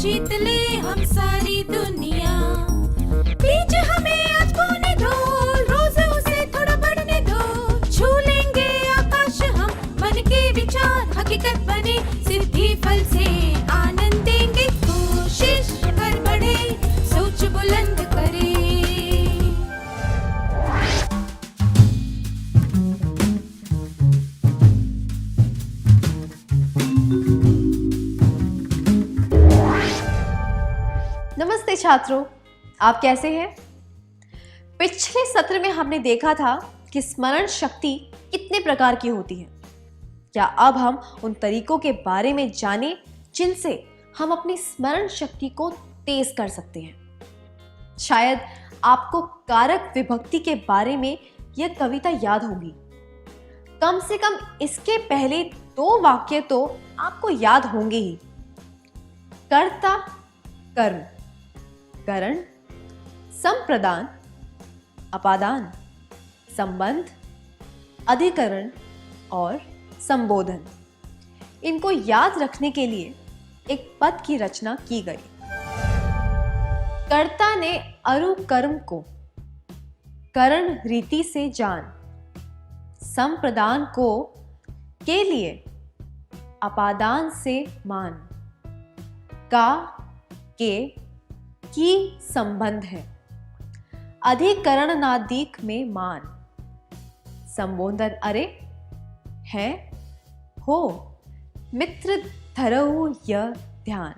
जीत ले हम सारी दुनिया। बीच हमें आज बोने दो, रोज उसे थोड़ा बढ़ने दो। छू लेंगे आकाश हम, मन के विचार हकीकत बने। सिद्धि फल से आनंद देंगे, कोशिश कर बढ़े, सोच बुलंद करे। नमस्ते छात्रों, आप कैसे हैं? पिछले सत्र में हमने देखा था कि स्मरण शक्ति कितने प्रकार की होती है। क्या अब हम उन तरीकों के बारे में जानें जिनसे हम अपनी स्मरण शक्ति को तेज कर सकते हैं। शायद आपको कारक विभक्ति के बारे में यह कविता याद होगी। कम से कम इसके पहले 2 वाक्य तो आपको याद होंगे ही। कर्ता, कर्म, करण, संप्रदान, अपादान, संबंध, अधिकरण और संबोधन। इनको याद रखने के लिए एक पद की रचना की गई। कर्ता ने अरु कर्म को करण रीति से जान, संप्रदान को के लिए अपादान से मान, का के की संबंध है, अधिकरण नादिक में मान, संबोधन अरे है हो, मित्र धरऊ यह ध्यान।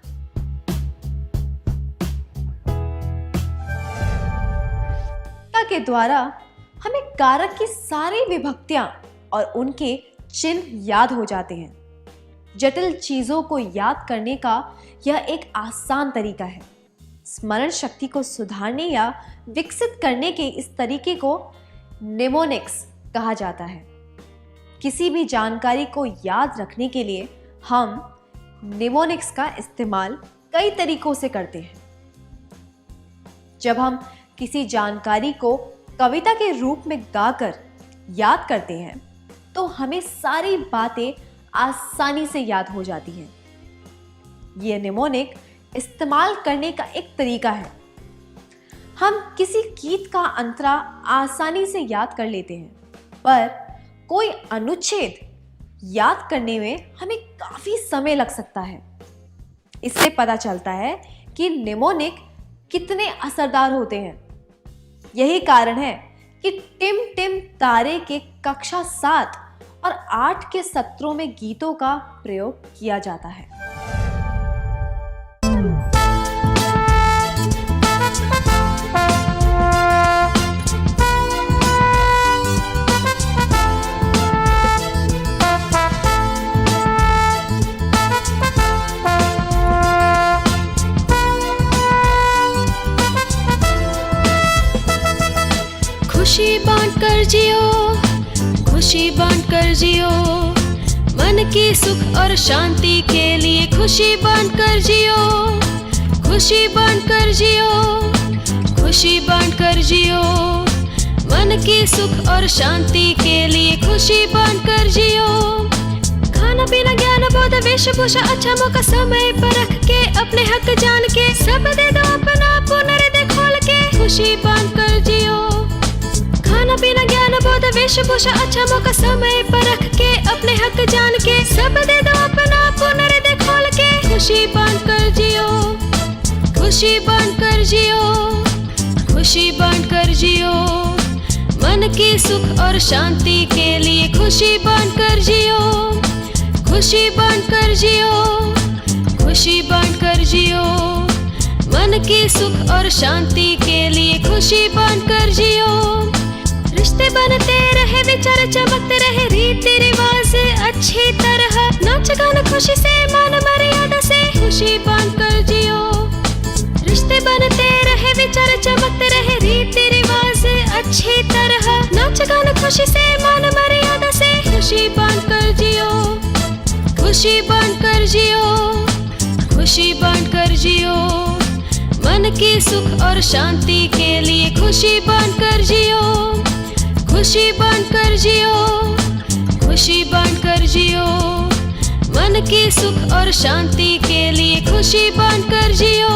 के द्वारा हमें कारक की सारी विभक्तियां और उनके चिन्ह याद हो जाते हैं। जटिल चीजों को याद करने का यह एक आसान तरीका है। स्मरण शक्ति को सुधारने या विकसित करने के इस तरीके को निमोनिक्स कहा जाता है। किसी भी जानकारी को याद रखने के लिए हम निमोनिक्स का इस्तेमाल कई तरीकों से करते हैं। जब हम किसी जानकारी को कविता के रूप में गाकर याद करते हैं तो हमें सारी बातें आसानी से याद हो जाती हैं। यह निमोनिक इस्तेमाल करने का एक तरीका है। हम किसी गीत का अंतरा आसानी से याद कर लेते हैं, पर कोई अनुच्छेद याद करने में हमें काफी समय लग सकता है। इससे पता चलता है कि निमोनिक कितने असरदार होते हैं। यही कारण है कि टिम टिम तारे के कक्षा 7 और 8 के सत्रों में गीतों का प्रयोग किया जाता है। खुशी बांट कर जियो, खुशी बांट कर जियो, मन की सुख और शांति के लिए खुशी बांट कर जियो, खुशी बांट कर जियो, खुशी बांट कर जियो, मन की सुख और शांति के लिए खुशी बांट कर जियो। खाना पीना ज्ञान बोध वेशभूषा अच्छा मौका समय पर रख के, अपने हक जान के, सब दे दो अपना पुनर्दे खोल के, खुशी बांट कर जियो। खाना पीना ज्ञान बोध वेशभूषा अच्छा मौका समय पर रख के, अपने हक जान के, सब दे दो अपना पुनर्दे खोल के, खुशी बांट कर जियो, खुशी बांट कर जियो, खुशी बांट कर जियो, मन की सुख और शांति के लिए खुशी बांट कर जियो, खुशी बांट कर जियो, खुशी बांट कर जियो, मन की सुख और शांति के लिए खुशी बांट कर जियो। रिश्ते बनते रहे, विचार चमकते रहे, रीति रिवाज अच्छी तरह, नाच गाना खुशी से, मान मर्यादा से, खुशी बांट कर जियो। रिश्ते बनते रहे, विचार चमकते रहे, रीति रिवाज अच्छी तरह, नाच गाना खुशी से, मान मर्यादा से, खुशी बांट कर जियो, खुशी बांट कर जियो, खुशी बांट कर जियो, मन की सुख और शांति के लिए खुशी बांट कर जियो, खुशी बांट कर जियो, खुशी बांट कर जियो, मन की सुख और शांति के लिए खुशी बांटकर जियो।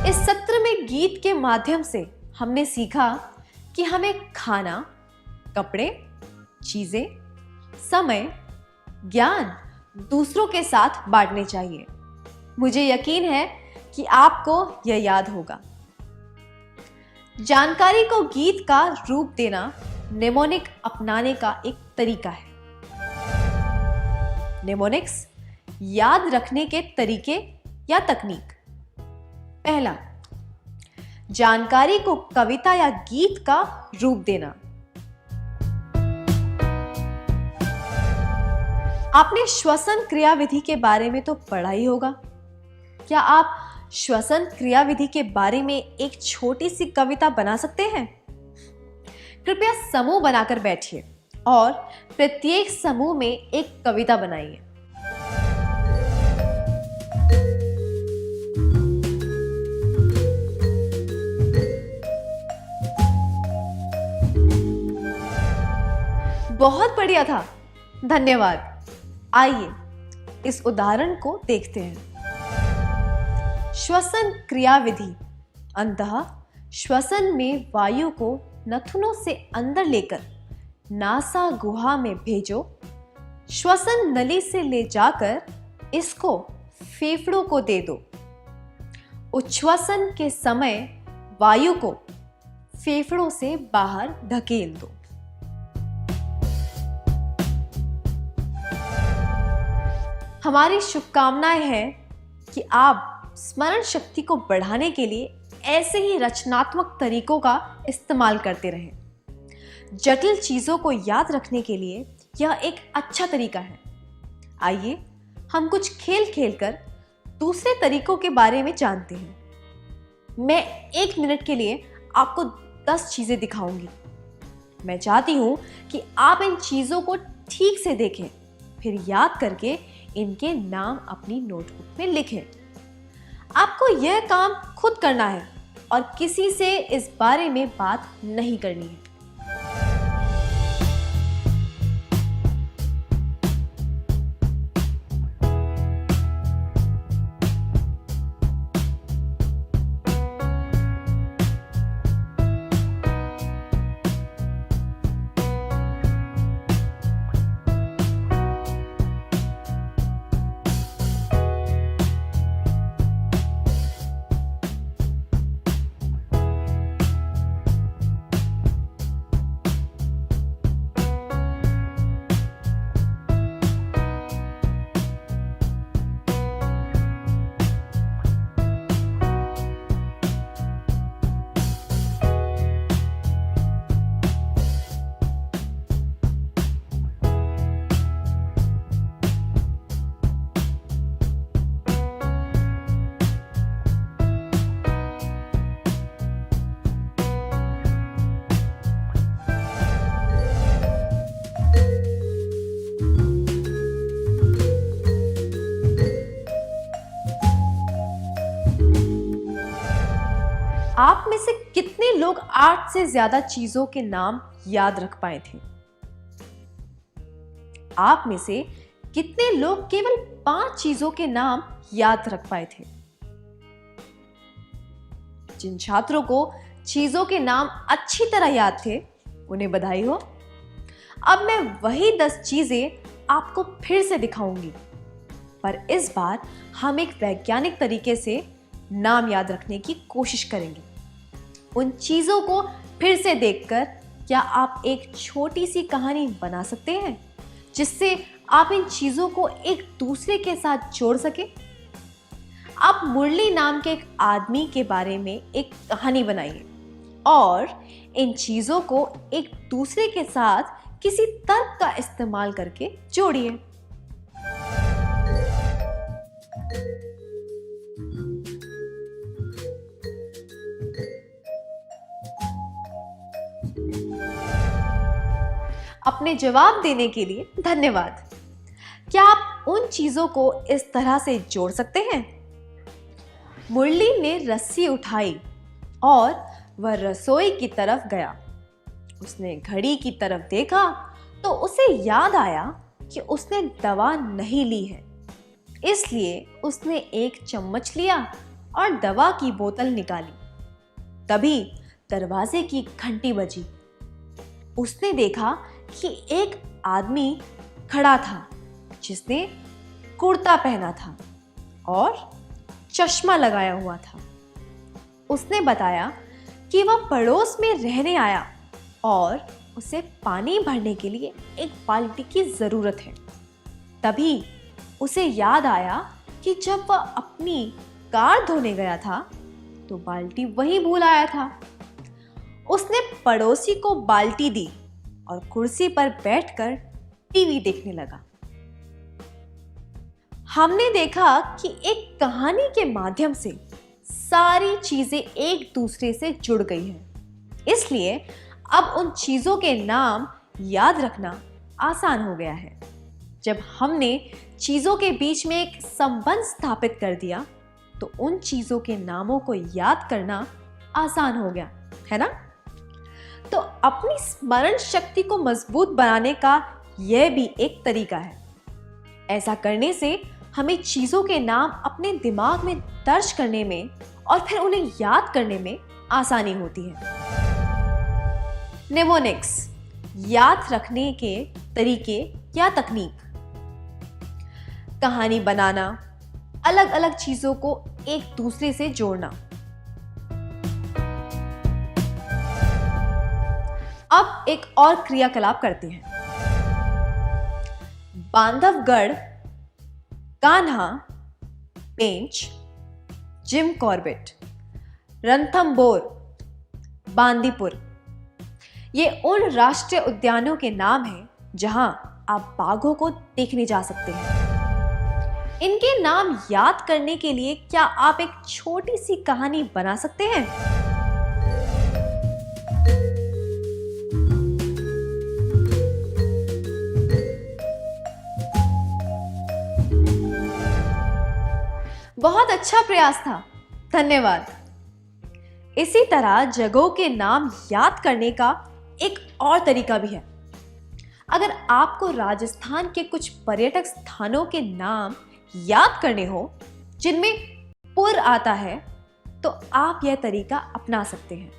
इस सत्र में गीत के माध्यम से हमने सीखा कि हमें खाना, कपड़े, चीजें, समय, ज्ञान दूसरों के साथ बांटने चाहिए। मुझे यकीन है कि आपको यह याद होगा। जानकारी को गीत का रूप देना नेमोनिक अपनाने का एक तरीका है। नेमोनिक्स याद रखने के तरीके या तकनीक। पहला, जानकारी को कविता या गीत का रूप देना। आपने श्वसन क्रियाविधि के बारे में तो पढ़ा ही होगा। क्या आप श्वसन क्रियाविधि के बारे में एक छोटी सी कविता बना सकते हैं? कृपया समूह बनाकर बैठिए और प्रत्येक समूह में एक कविता बनाइए। बहुत बढ़िया था, धन्यवाद। आइए इस उदाहरण को देखते हैं। श्वसन क्रियाविधि। अंतः श्वसन में वायु को नथुनों से अंदर लेकर नासा गुहा में भेजो। श्वसन नली से ले जाकर इसको फेफड़ों को दे दो। उच्छ्वसन के समय वायु को फेफड़ों से बाहर धकेल दो। हमारी शुभकामनाएं हैं कि आप स्मरण शक्ति को बढ़ाने के लिए ऐसे ही रचनात्मक तरीकों का इस्तेमाल करते रहें। जटिल चीजों को याद रखने के लिए यह एक अच्छा तरीका है। आइए हम कुछ खेल खेलकर दूसरे तरीकों के बारे में जानते हैं। मैं 1 मिनट के लिए आपको 10 चीजें दिखाऊंगी। मैं चाहती हूं कि आप इन चीजों को ठीक से देखें, फिर याद करके इनके नाम अपनी नोटबुक में लिखें। आपको यह काम खुद करना है और किसी से इस बारे में बात नहीं करनी है। आप में से कितने लोग 8 से ज्यादा चीजों के नाम याद रख पाए थे? आप में से कितने लोग केवल 5 चीजों के नाम याद रख पाए थे? जिन छात्रों को चीजों के नाम अच्छी तरह याद थे, उन्हें बधाई हो। अब मैं वही 10 चीजें आपको फिर से दिखाऊंगी, पर इस बार हम एक वैज्ञानिक तरीके से नाम याद रखने की कोशिश करेंगे। उन चीजों को फिर से देखकर क्या आप एक छोटी सी कहानी बना सकते हैं जिससे आप इन चीजों को एक दूसरे के साथ जोड़ सके? आप मुरली नाम के एक आदमी के बारे में एक कहानी बनाइए और इन चीजों को एक दूसरे के साथ किसी तर्क का इस्तेमाल करके जोड़िए। अपने जवाब देने के लिए धन्यवाद। क्या आप उन चीजों को इस तरह से जोड़ सकते हैं? मुरली ने रस्सी उठाई और वह रसोई की तरफ गया। उसने घड़ी की तरफ देखा तो उसे याद आया कि उसने दवा नहीं ली है, इसलिए उसने एक चम्मच लिया और दवा की बोतल निकाली। तभी दरवाजे की घंटी बजी। उसने देखा कि एक आदमी खड़ा था जिसने कुर्ता पहना था और चश्मा लगाया हुआ था। उसने बताया कि वह पड़ोस में रहने आया और उसे पानी भरने के लिए एक बाल्टी की जरूरत है। तभी उसे याद आया कि जब वह अपनी कार धोने गया था तो बाल्टी वहीं भूल आया था। उसने पड़ोसी को बाल्टी दी और कुर्सी पर बैठकर टीवी देखने लगा। हमने देखा कि एक कहानी के माध्यम से सारी चीजें एक दूसरे से जुड़ गई हैं। इसलिए अब उन चीजों के नाम याद रखना आसान हो गया है। जब हमने चीजों के बीच में एक संबंध स्थापित कर दिया तो उन चीजों के नामों को याद करना आसान हो गया, है ना? तो अपनी स्मरण शक्ति को मजबूत बनाने का यह भी एक तरीका है। ऐसा करने से हमें चीजों के नाम अपने दिमाग में दर्ज करने में और फिर उन्हें याद करने में आसानी होती है। निमोनिक्स, याद रखने के तरीके या तकनीक। कहानी बनाना, अलग अलग चीजों को एक दूसरे से जोड़ना। अब एक और क्रियाकलाप करते हैं। बांधवगढ़, कान्हा, पेंच, जिम कॉर्बेट, रणथंभौर, बांदीपुर, ये उन राष्ट्रीय उद्यानों के नाम हैं जहां आप बाघों को देखने जा सकते हैं। इनके नाम याद करने के लिए क्या आप एक छोटी सी कहानी बना सकते हैं? बहुत अच्छा प्रयास था, धन्यवाद। इसी तरह जगहों के नाम याद करने का एक और तरीका भी है। अगर आपको राजस्थान के कुछ पर्यटक स्थानों के नाम याद करने हो जिनमें पुर आता है तो आप यह तरीका अपना सकते हैं।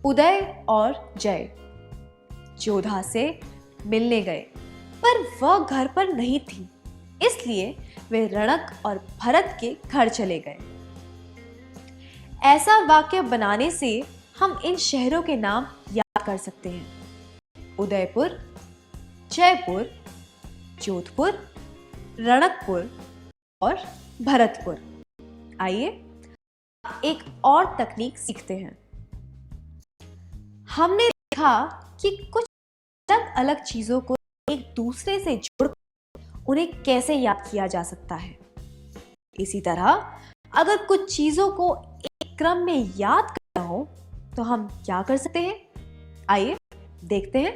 उदय और जय जोधा से मिलने गए पर वह घर पर नहीं थी, इसलिए वे रणक और भरत के घर चले गए। ऐसा वाक्य बनाने से हम इन शहरों के नाम याद कर सकते हैं। उदयपुर, जयपुर, जोधपुर, रणकपुर और भरतपुर। आइए एक और तकनीक सीखते हैं। हमने देखा कि कुछ अलग अलग चीजों को एक दूसरे से जोड़कर उन्हें कैसे याद किया जा सकता है। इसी तरह अगर कुछ चीजों को एक क्रम में याद करना हो तो हम क्या कर सकते हैं? आइए देखते हैं।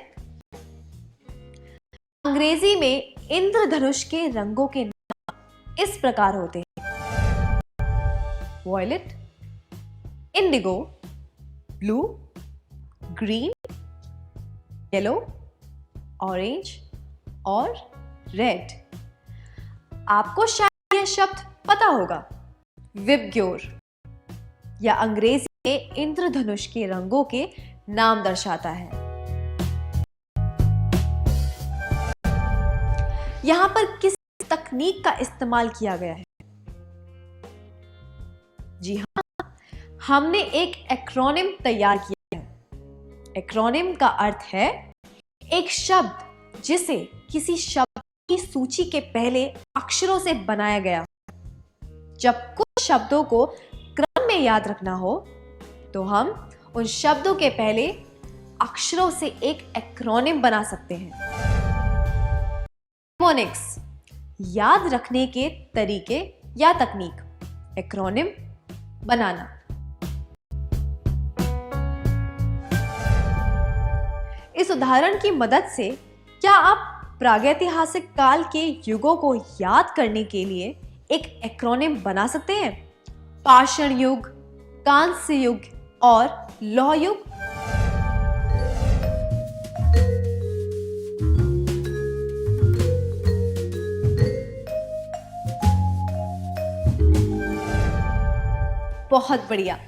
अंग्रेजी में इंद्रधनुष के रंगों के नाम इस प्रकार होते हैं: violet, indigo, blue, green, yellow, orange और रेड। आपको शायद यह शब्द पता होगा, विबग्योर, या अंग्रेजी में इंद्रधनुष के रंगों के नाम दर्शाता है। यहां पर किस तकनीक का इस्तेमाल किया गया है? जी हां, हमने एक एक्रोनिम तैयार किया है। एक्रोनिम का अर्थ है एक शब्द जिसे किसी शब्द की सूची के पहले अक्षरों से बनाया गया। जब कुछ शब्दों को क्रम में याद रखना हो तो हम उन शब्दों के पहले अक्षरों से एक एक्रोनिम बना सकते हैं। निमोनिक्स, याद रखने के तरीके या तकनीक। एक्रोनिम बनाना। इस उदाहरण की मदद से क्या आप प्रागैतिहासिक काल के युगों को याद करने के लिए एक एक्रोनिम बना सकते हैं? पाषाण युग, कांस्य युग और लौह युग। बहुत बढ़िया,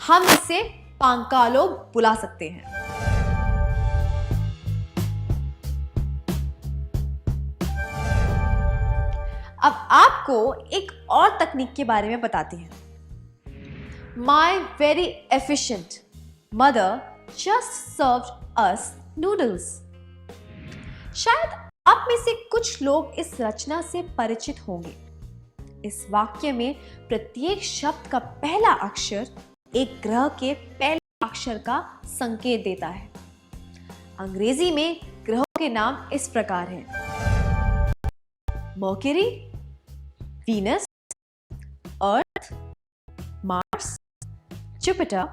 हम इसे पांकालो बुला सकते हैं। अब आपको एक और तकनीक के बारे में बताते हैं। My very efficient mother just served us noodles. शायद आप में से कुछ लोग इस रचना से परिचित होंगे। इस वाक्य में प्रत्येक शब्द का पहला अक्षर एक ग्रह के पहले अक्षर का संकेत देता है। अंग्रेजी में ग्रहों के नाम इस प्रकार हैं: मर्क्यूरी, वीनस, अर्थ, मार्स, जुपिटर,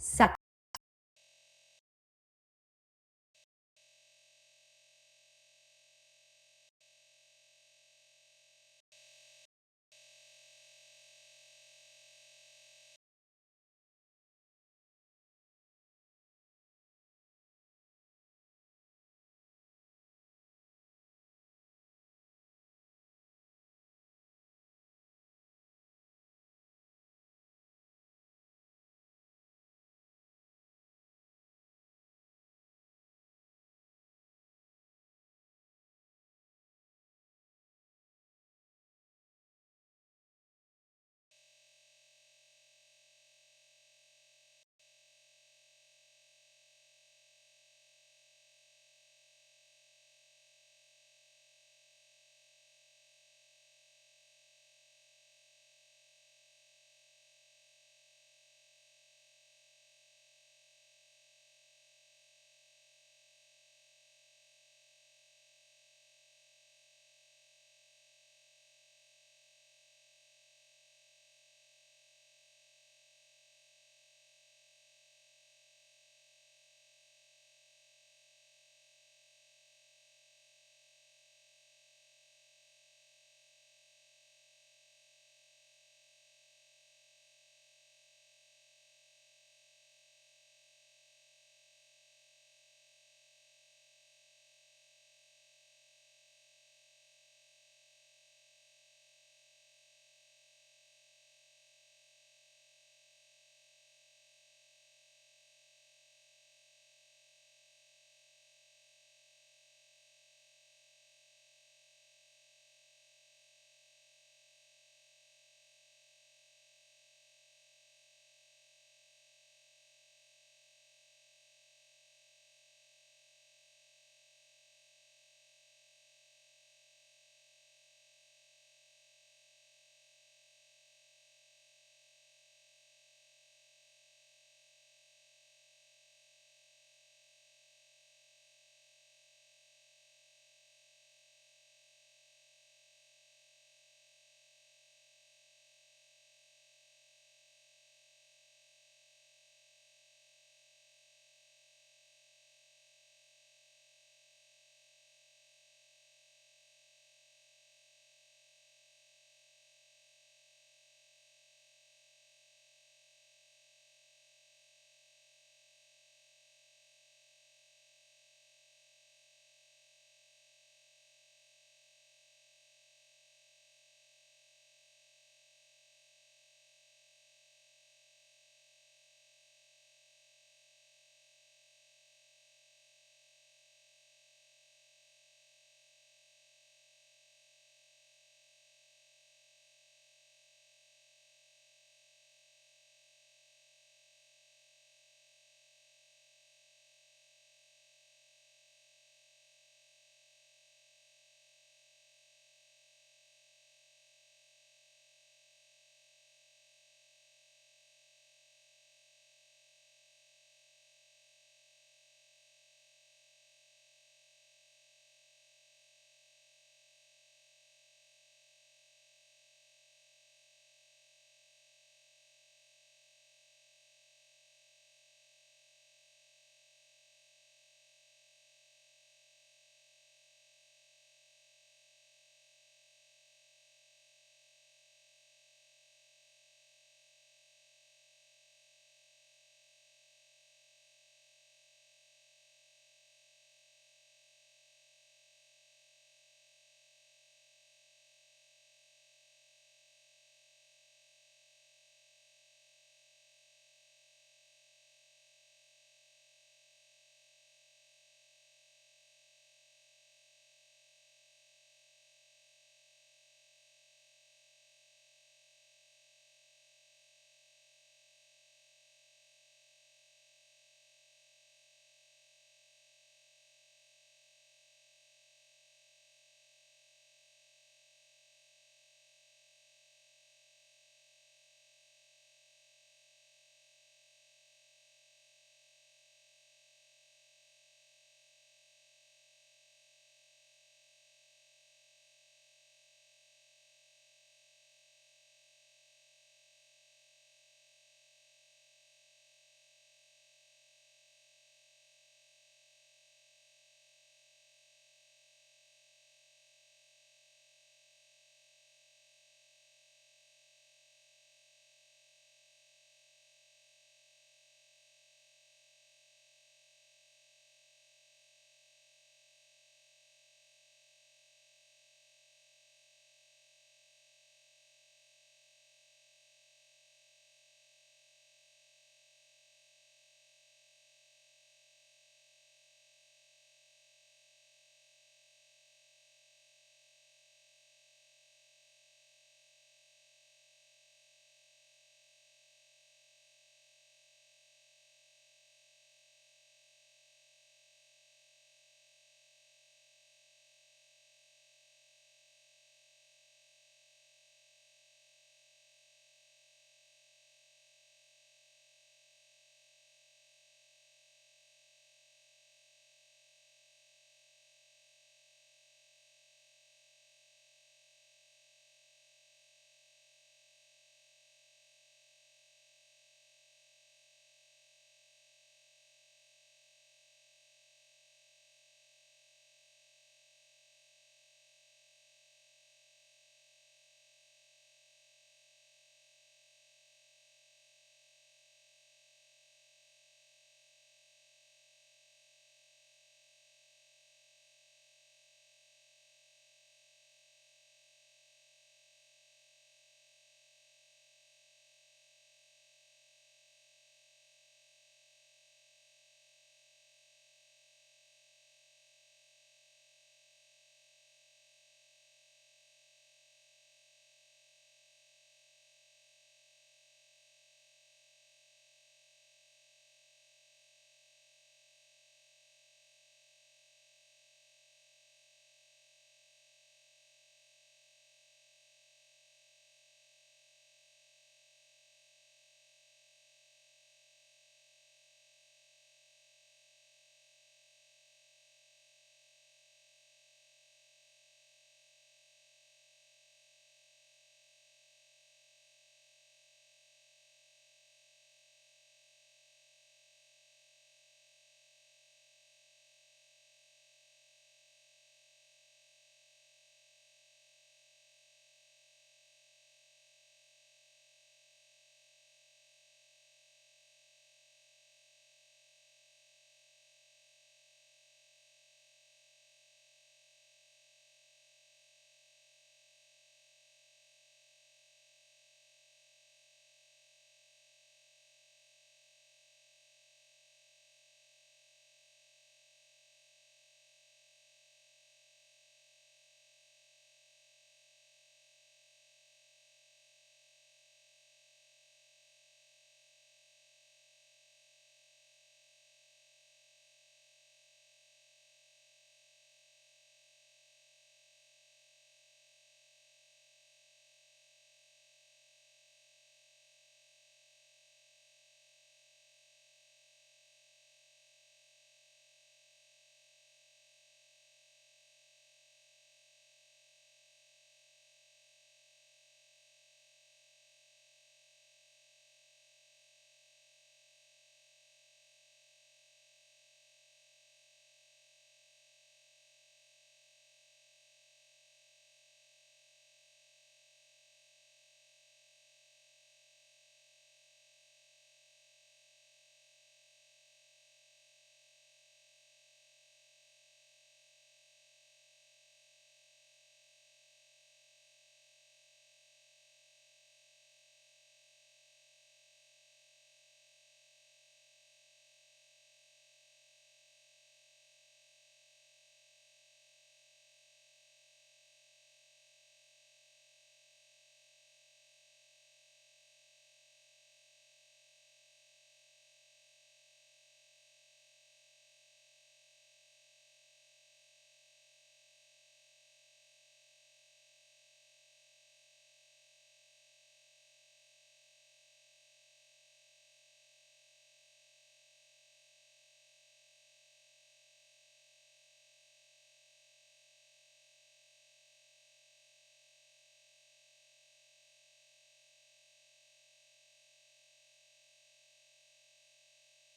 सैटर्न।